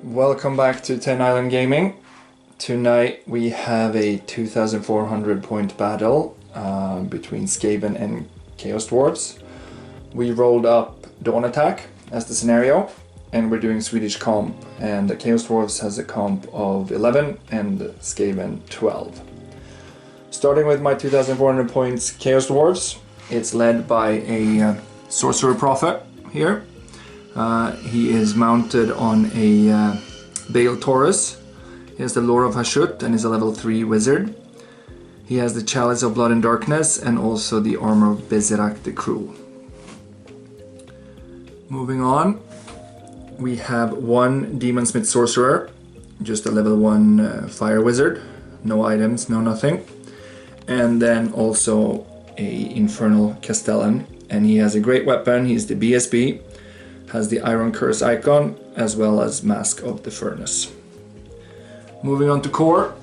Welcome back to 10 Island Gaming. Tonight we have a 2400 point battle between Skaven and Chaos Dwarfs. We rolled up Dawn Attack as the scenario, and we're doing Swedish comp, and the Chaos Dwarfs has a comp of 11 and Skaven 12. Starting with my 2400 points Chaos Dwarfs, it's led by a Sorcerer Prophet here. He is mounted on a Bale Taurus. He has the Lore of Hashut and is a level 3 wizard. He has the Chalice of Blood and Darkness and also the Armor of Bezirak the Cruel. Moving on, we have one Demon Smith Sorcerer, just a level 1 Fire Wizard, no items, no nothing. And then also a Infernal Castellan, and he has a great weapon. He's the BSB, has the Iron Curse icon, as well as Mask of the Furnace. Moving on to core,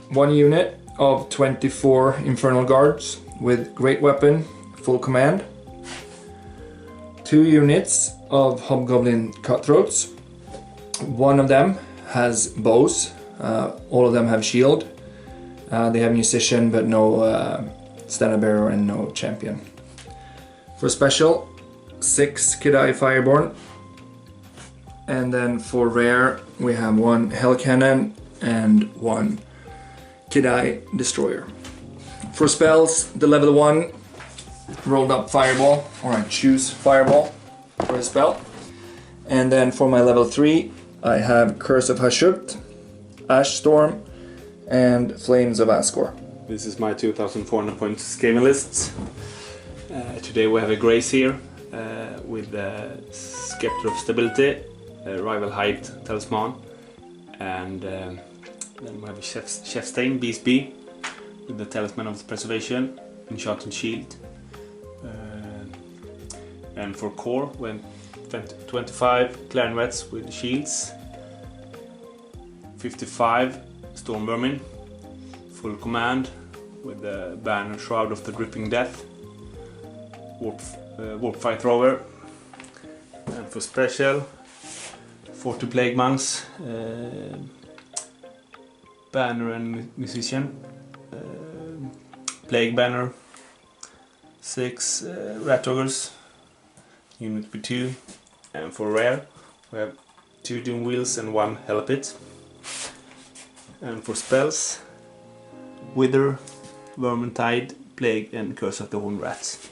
one unit of 24 Infernal Guards with great weapon, full command. 2 units of Hobgoblin Cutthroats. One of them has bows, all of them have shield. They have musician but no standard bearer and no champion. For special, 6 Kidai Fireborn, and then for rare we have 1 Hell Cannon and 1 Kidai Destroyer. For spells, the level 1 rolled up Fireball, or I choose Fireball for the spell. And then for my level 3 I have Curse of Hashut, Ash Storm and Flames of Asgore. This is my 2400 points Skaven list. Today we have a Grace here with the Scepter of Stability, Rival Height Talisman, and then we have a Chefstain BSB with the Talisman of Preservation, Enchanted Shield. And for core, we have 25 Clarinets with shields, 55 Storm Vermin, full command with the banner Shroud of the Dripping Death, Warp Fire Thrower, and for special 40 Plague Monks, banner and musician, Plague Banner, 6 Rat Ogres, unit B2, and for rare we have 2 Doom Wheels and 1 Hell Pit. And for spells, Wither, Vermintide, Plague and Curse of the Horned Rats.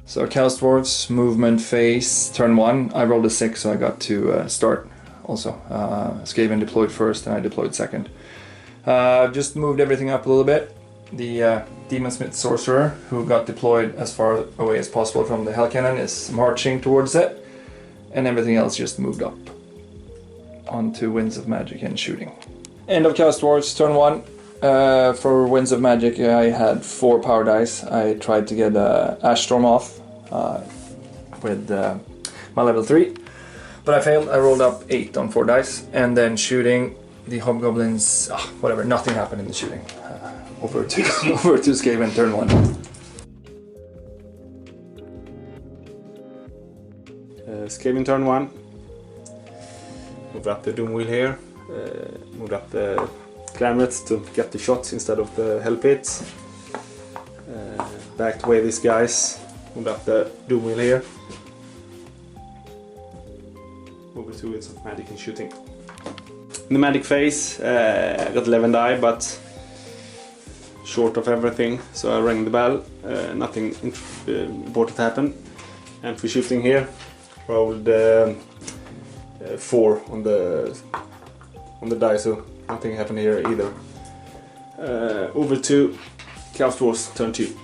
So Chaos Dwarfs movement phase, turn 1. I rolled a 6, so I got to start also. Skaven deployed first and I deployed second. Just moved everything up a little bit. The Demon Smith Sorcerer, who got deployed as far away as possible from the Hell Cannon, is marching towards it, and everything else just moved up onto Winds of Magic and shooting. End of Chaos Dwarfs, turn 1. For Winds of Magic I had 4 power dice. I tried to get Ash Storm off with my level 3, but I failed. I rolled up 8 on 4 dice, and then shooting the Hobgoblins, whatever, nothing happened in the shooting. Over to Skaven, turn 1. Skaven turn 1. Move up the Doom Wheel here, move up the Clarinets to get the shots instead of the Hell Pits. Backed away these guys, move up the Doom Wheel here. Over to Winds of Magic and shooting. In the Magic phase, I got 11 die, but short of everything, so I rang the bell. Nothing important happened. And for shooting here, rolled 4 on the die, so Nothing happened here either. Over to Chaos Dwarfs turn 2.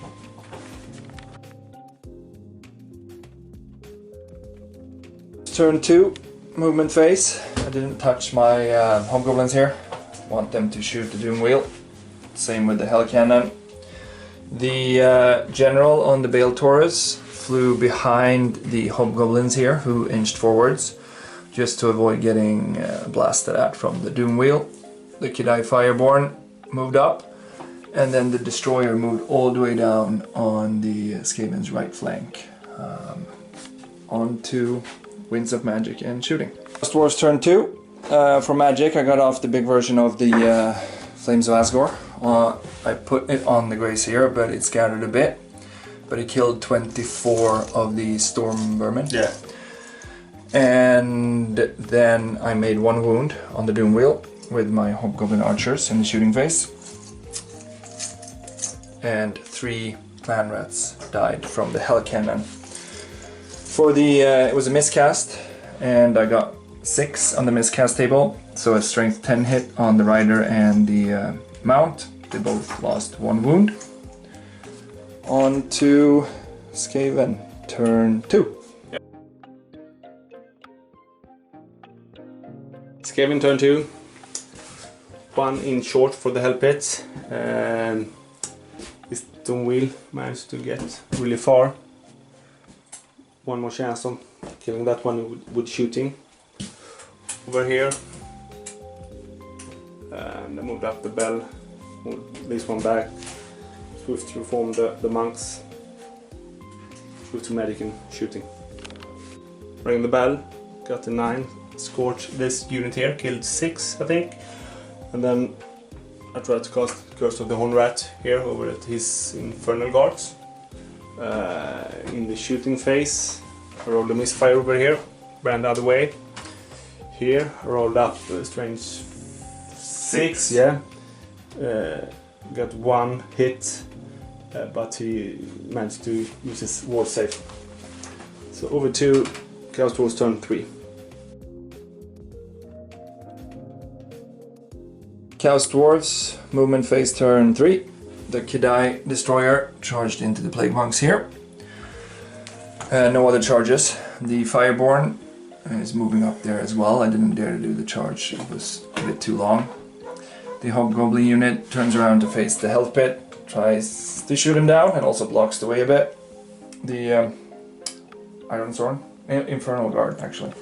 Turn 2, movement phase. I didn't touch my hobgoblins here. Want them to shoot the doom wheel. Same with the hell cannon. The general on the Bale Taurus flew behind the hobgoblins here, who inched forwards, just to avoid getting blasted at from the doom wheel. The Kidai Fireborn moved up, and then the destroyer moved all the way down on the Skaven's right flank, onto Winds of Magic and shooting. Dwarfs turn 2. For magic, I got off the big version of the Flames of Asgore. I put it on the Grace here, but it scattered a bit. But it killed 24 of the Storm Vermin. Yeah. And then I made 1 wound on the Doom Wheel with my Hobgoblin Archers in the shooting phase. And 3 Clan Rats died from the Hell Cannon. For the, it was a miscast, and I got 6 on the miscast table, so a strength 10 hit on the rider and the mount. They both lost 1 wound. On to Skaven, turn 2. Yep. Skaven turn 2. 1 in short for the Hell Pit. This Doom Wheel managed to get really far. 1 more chance on killing that one with shooting. Over here. And I moved up the bell. Moved this one back. Swift to reform the monks. Swift to medic and shooting. Ring the bell. Got a 9. Scorched this unit here. Killed 6, I think. And then I tried to cast Curse of the Horn Rat here over at his Infernal Guards. In the shooting phase, I rolled a misfire over here, ran the other way. Here, I rolled up a strange 6, yeah. Got 1 hit, but he managed to use his ward save. So over to Chaos Dwarfs turn 3. Chaos Dwarfs, movement phase turn 3. The Kidai Destroyer charged into the Plague Monks here. No other charges. The Fireborn is moving up there as well. I didn't dare to do the charge, it was a bit too long. The Hobgoblin unit turns around to face the Health Pit, tries to shoot him down and also blocks the way a bit. The Iron Sword, Infernal Guard actually,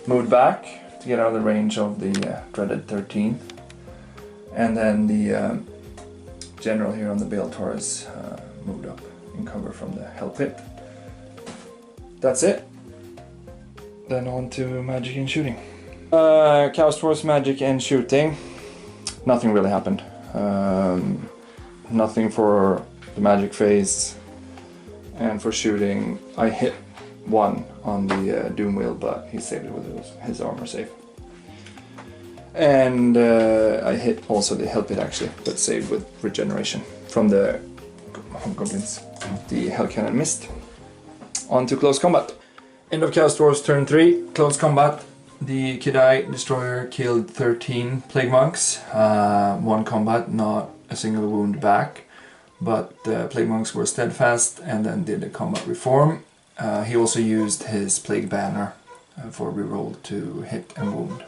moved back to get out of the range of the dreaded 13. And then the general here on the Bale Taurus moved up in cover from the Hell Pit. That's it. Then on to magic and shooting. Chaos Dwarfs, magic and shooting. Nothing really happened. Nothing for the magic phase. And for shooting, I hit 1 on the Doom Wheel, but he saved it with his armor save. And I hit also the Hell Pit actually, but saved with regeneration from the Hobgoblins. The Hell Cannon missed. On to close combat. End of Chaos Dwarfs turn 3, close combat. The Kidai Destroyer killed 13 Plague Monks. 1 combat, not a single wound back. But the Plague Monks were steadfast and then did a combat reform. He also used his Plague Banner for reroll to hit and wound.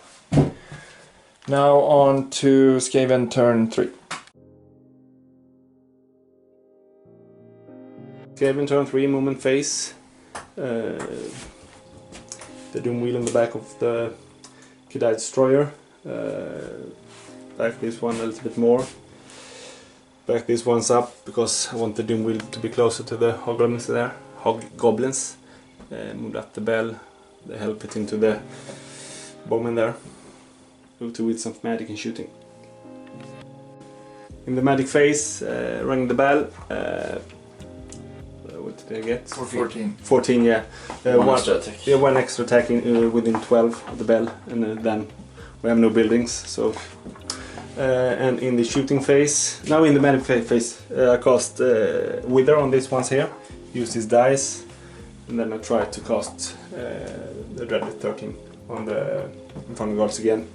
Now on to Skaven turn 3. Skaven turn 3, movement phase. The Doom Wheel in the back of the Kidai Destroyer. Back this one a little bit more. Back these ones up because I want the Doom Wheel to be closer to the Hobgoblins there. Hobgoblins. Moved up the bell. They help it into the bowman there. Move to with some magic and shooting. In the magic phase, rang the bell. What did I get? 14. 14, yeah. One extra attack. Yeah, 1 extra attack within 12 of the bell, and then we have no buildings. So, and in the shooting phase, now in the magic phase, I cast Wither on these ones here. Use these dice, and then I try to cast the dreaded 13 on the Infernal Guards again.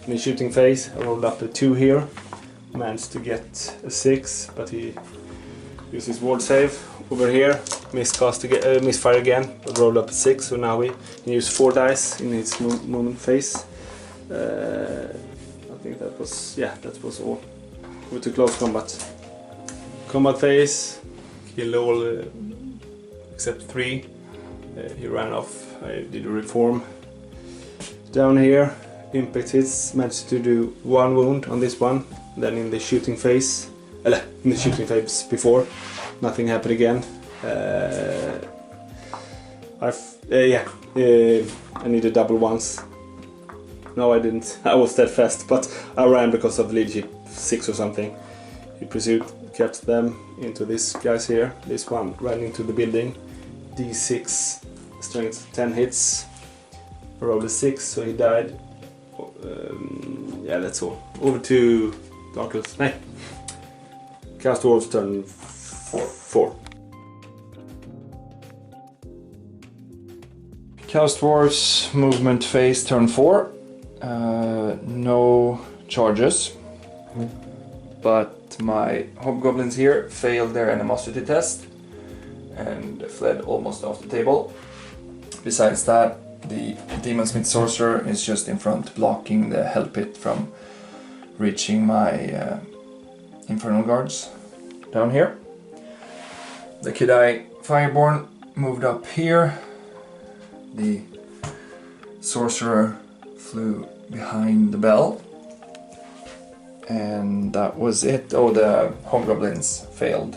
In the shooting phase, I rolled up a 2 here. Managed to get a 6, but he used his ward save. Over here, misfire again, but rolled up a 6, so now we can use 4 dice in his movement phase. I think that was all. Over to close combat. Combat phase, killed all except 3. He ran off, I did a reform. Down here, impact hits, managed to do 1 wound on this one. Then in the shooting phase, before, nothing happened again. I needed double ones. No, I didn't. I was that fast, but I ran because of leadership 6 or something. He pursued, kept them into these guys here. This one ran into the building. D6, strength 10 hits. I rolled a 6, so he died. Yeah, that's all. Over to Darkles. No. Cast Dwarfs turn 4. Chaos Dwarfs movement phase turn 4. No charges. But my hobgoblins here failed their animosity test and fled almost off the table. Besides that, the Demonsmith Sorcerer is just in front, blocking the Hell Pit from reaching my Infernal Guards down here. The Kidai Fireborn moved up here. The Sorcerer flew behind the bell. And that was it. Oh, the Hobgoblins failed.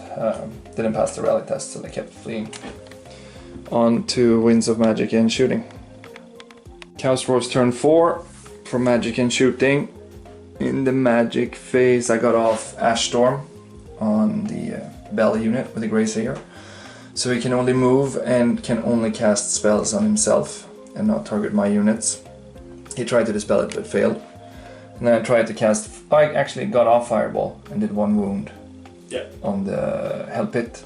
Didn't pass the rally test, so they kept fleeing. On to Winds of Magic and Shooting. Chaos Dwarfs turn 4 for Magic and Shooting. In the Magic phase, I got off Ash Storm on the Bell unit with the Greysayer. So he can only move and can only cast spells on himself and not target my units. He tried to dispel it but failed. And then I tried to cast... I actually got off Fireball and did 1 wound on the Hell Pit.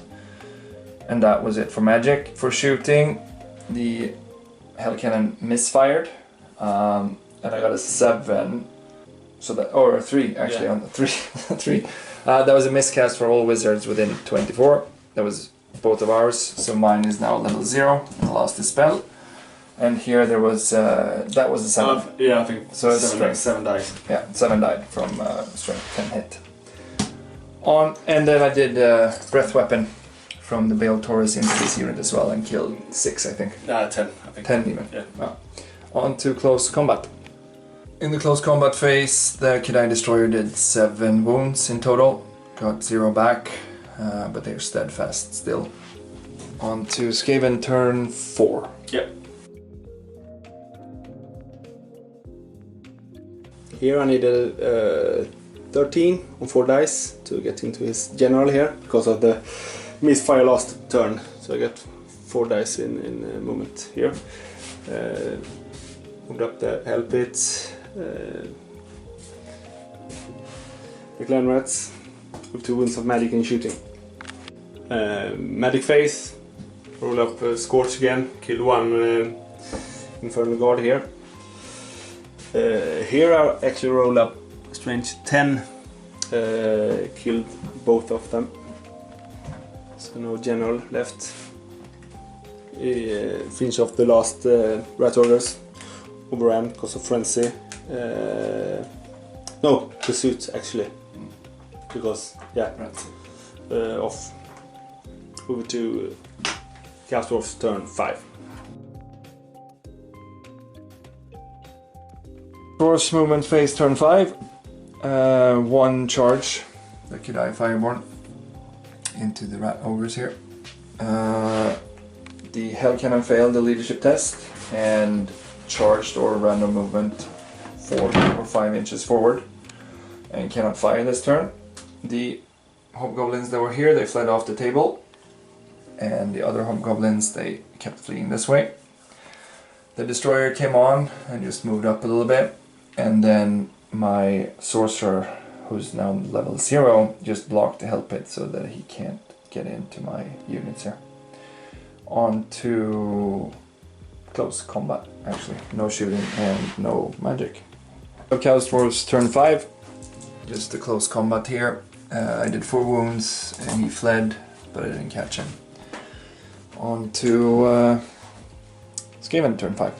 And that was it for Magic. For Shooting, the Hell Cannon misfired. And I got a 7. So that, or a 3 actually, on the 3. 3. That was a miscast for all wizards within 24. That was both of ours. So mine is now level 0 and I lost the spell. And here there was, that was a 7. Yeah, I think so. 7 dice. Yeah, 7 died from strength 10 hit. And then I did Breath Weapon from the Bale Taurus into this unit as well and killed 6, I think. 10, I think. 10 even. Yeah. On to Close Combat. In the Close Combat phase, the Kidai Destroyer did 7 wounds in total. Got 0 back, but they're steadfast still. On to Skaven turn 4. Yep. Here I needed 13 on 4 dice to get into his general here because of the misfire last turn. So I got 4 dice in movement here. Moved up the Hell Pit, the Clan Rats, with 2 Winds of Magic and Shooting. Magic phase, roll up Scorch again, kill 1 Infernal Guard here. Here I actually rolled up Strange 10, killed both of them. So no general left. Finish off the last Rat Orders. Overran because of Frenzy. No, Pursuit actually. Because, off. Over to Chaos Dwarfs turn 5. Dwarfs movement phase turn 5. 1 charge. The Kidai Fireborn into the Rat Ogres here. The Hell Cannon failed the leadership test and charged or random movement 4 or 5 inches forward and cannot fire this turn. The Hobgoblins that were here, they fled off the table, and the other Hobgoblins, they kept fleeing this way. The Destroyer came on and just moved up a little bit, and then my Sorcerer, who's now level 0, just blocked the Hell Pit so that he can't get into my units here. On to Close Combat, actually. No shooting and no magic. Chaos Dwarfs turn 5, just a close combat here. I did 4 wounds and he fled, but I didn't catch him. On to Skaven turn 5.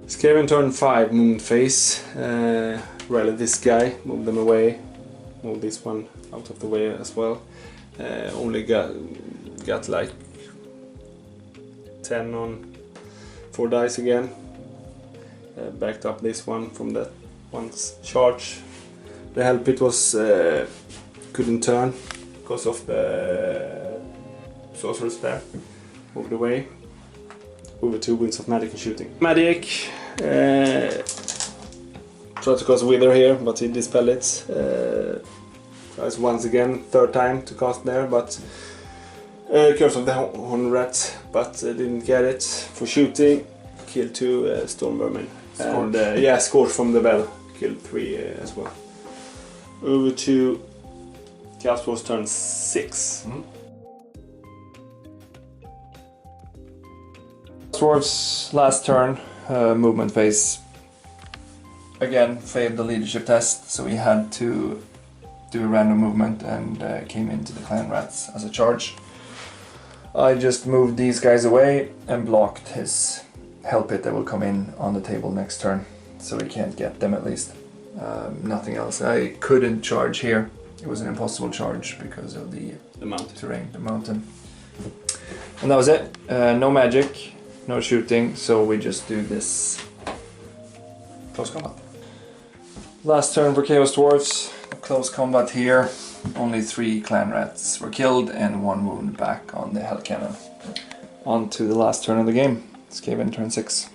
Skaven turn 5, movement phase. Rally this guy, move them away, move this one out of the way as well. Only got like 10 on 4 dice again. Backed up this one from that one's charge. The hell pit was couldn't turn because of the sorcerers there. Moved away. Over 2 wounds of magic and shooting. Magic. Tried to cast Wither here, but he dispelled it. Tries once again, 3rd time to cast there, but Curse of the Horn Rat, but didn't get it. For shooting, killed 2 Storm Vermin. And yeah, Scorch from the Bell, killed 3 as well. Over to Chaos Dwarfs turn 6. Dwarfs last turn, movement phase. Again, failed the leadership test, so he had to do a random movement and came into the clan rats as a charge. I just moved these guys away and blocked his hell pit that will come in on the table next turn, so he can't get them at least. Nothing else. I couldn't charge here. It was an impossible charge because of the mountain terrain, the mountain. And that was it. No magic, no shooting, so we just do this close combat. Last turn for Chaos Dwarfs, close combat here. Only 3 clan rats were killed and 1 wound back on the hell cannon. On to the last turn of the game. Skaven turn 6.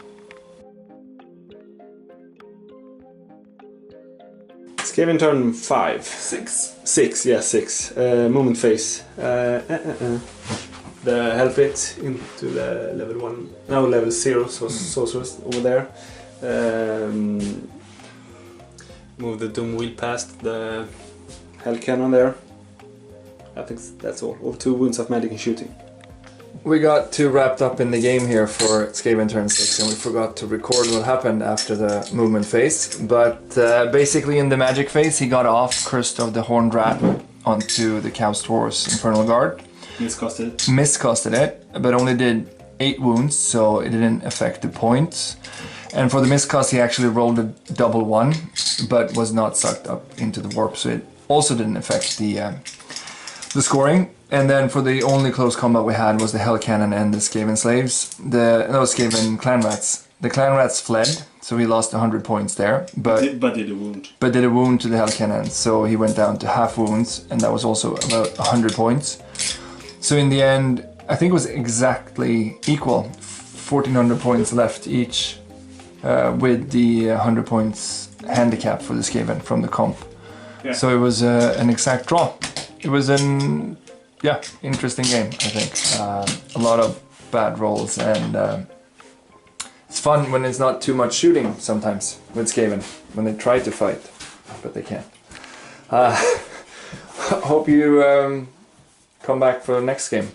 Skaven turn 5. 6. 6, yeah, 6. Movement phase. The hell pit into the level 1, now level 0, so sorcerers over there. Move the Doom Wheel past the Hell Cannon there. I think that's all. Over 2 wounds of magic and shooting. We got too wrapped up in the game here for Skaven turn 6 and we forgot to record what happened after the movement phase. But basically in the magic phase he got off Cursed of the Horned Rat onto the Chaos Dwarfs Infernal Guard. Miscasted it, but only did 8 wounds, so it didn't affect the points. And for the miscast he actually rolled a double 1, but was not sucked up into the warp, so it also didn't affect the scoring. And then for the only close combat we had was the Hell Cannon and the Skaven Slaves. Those Skaven Clan Rats. The Clan Rats fled, so he lost 100 points there. But did a wound. But did a wound to the Hell Cannon, so he went down to half wounds, and that was also about 100 points. So in the end, I think it was exactly equal. 1400 points left each. With the 100 points handicap for the Skaven from the comp. Yeah. So it was an exact draw. It was an interesting game, I think. A lot of bad rolls, and it's fun when it's not too much shooting sometimes with Skaven, when they try to fight, but they can't. Hope you come back for the next game.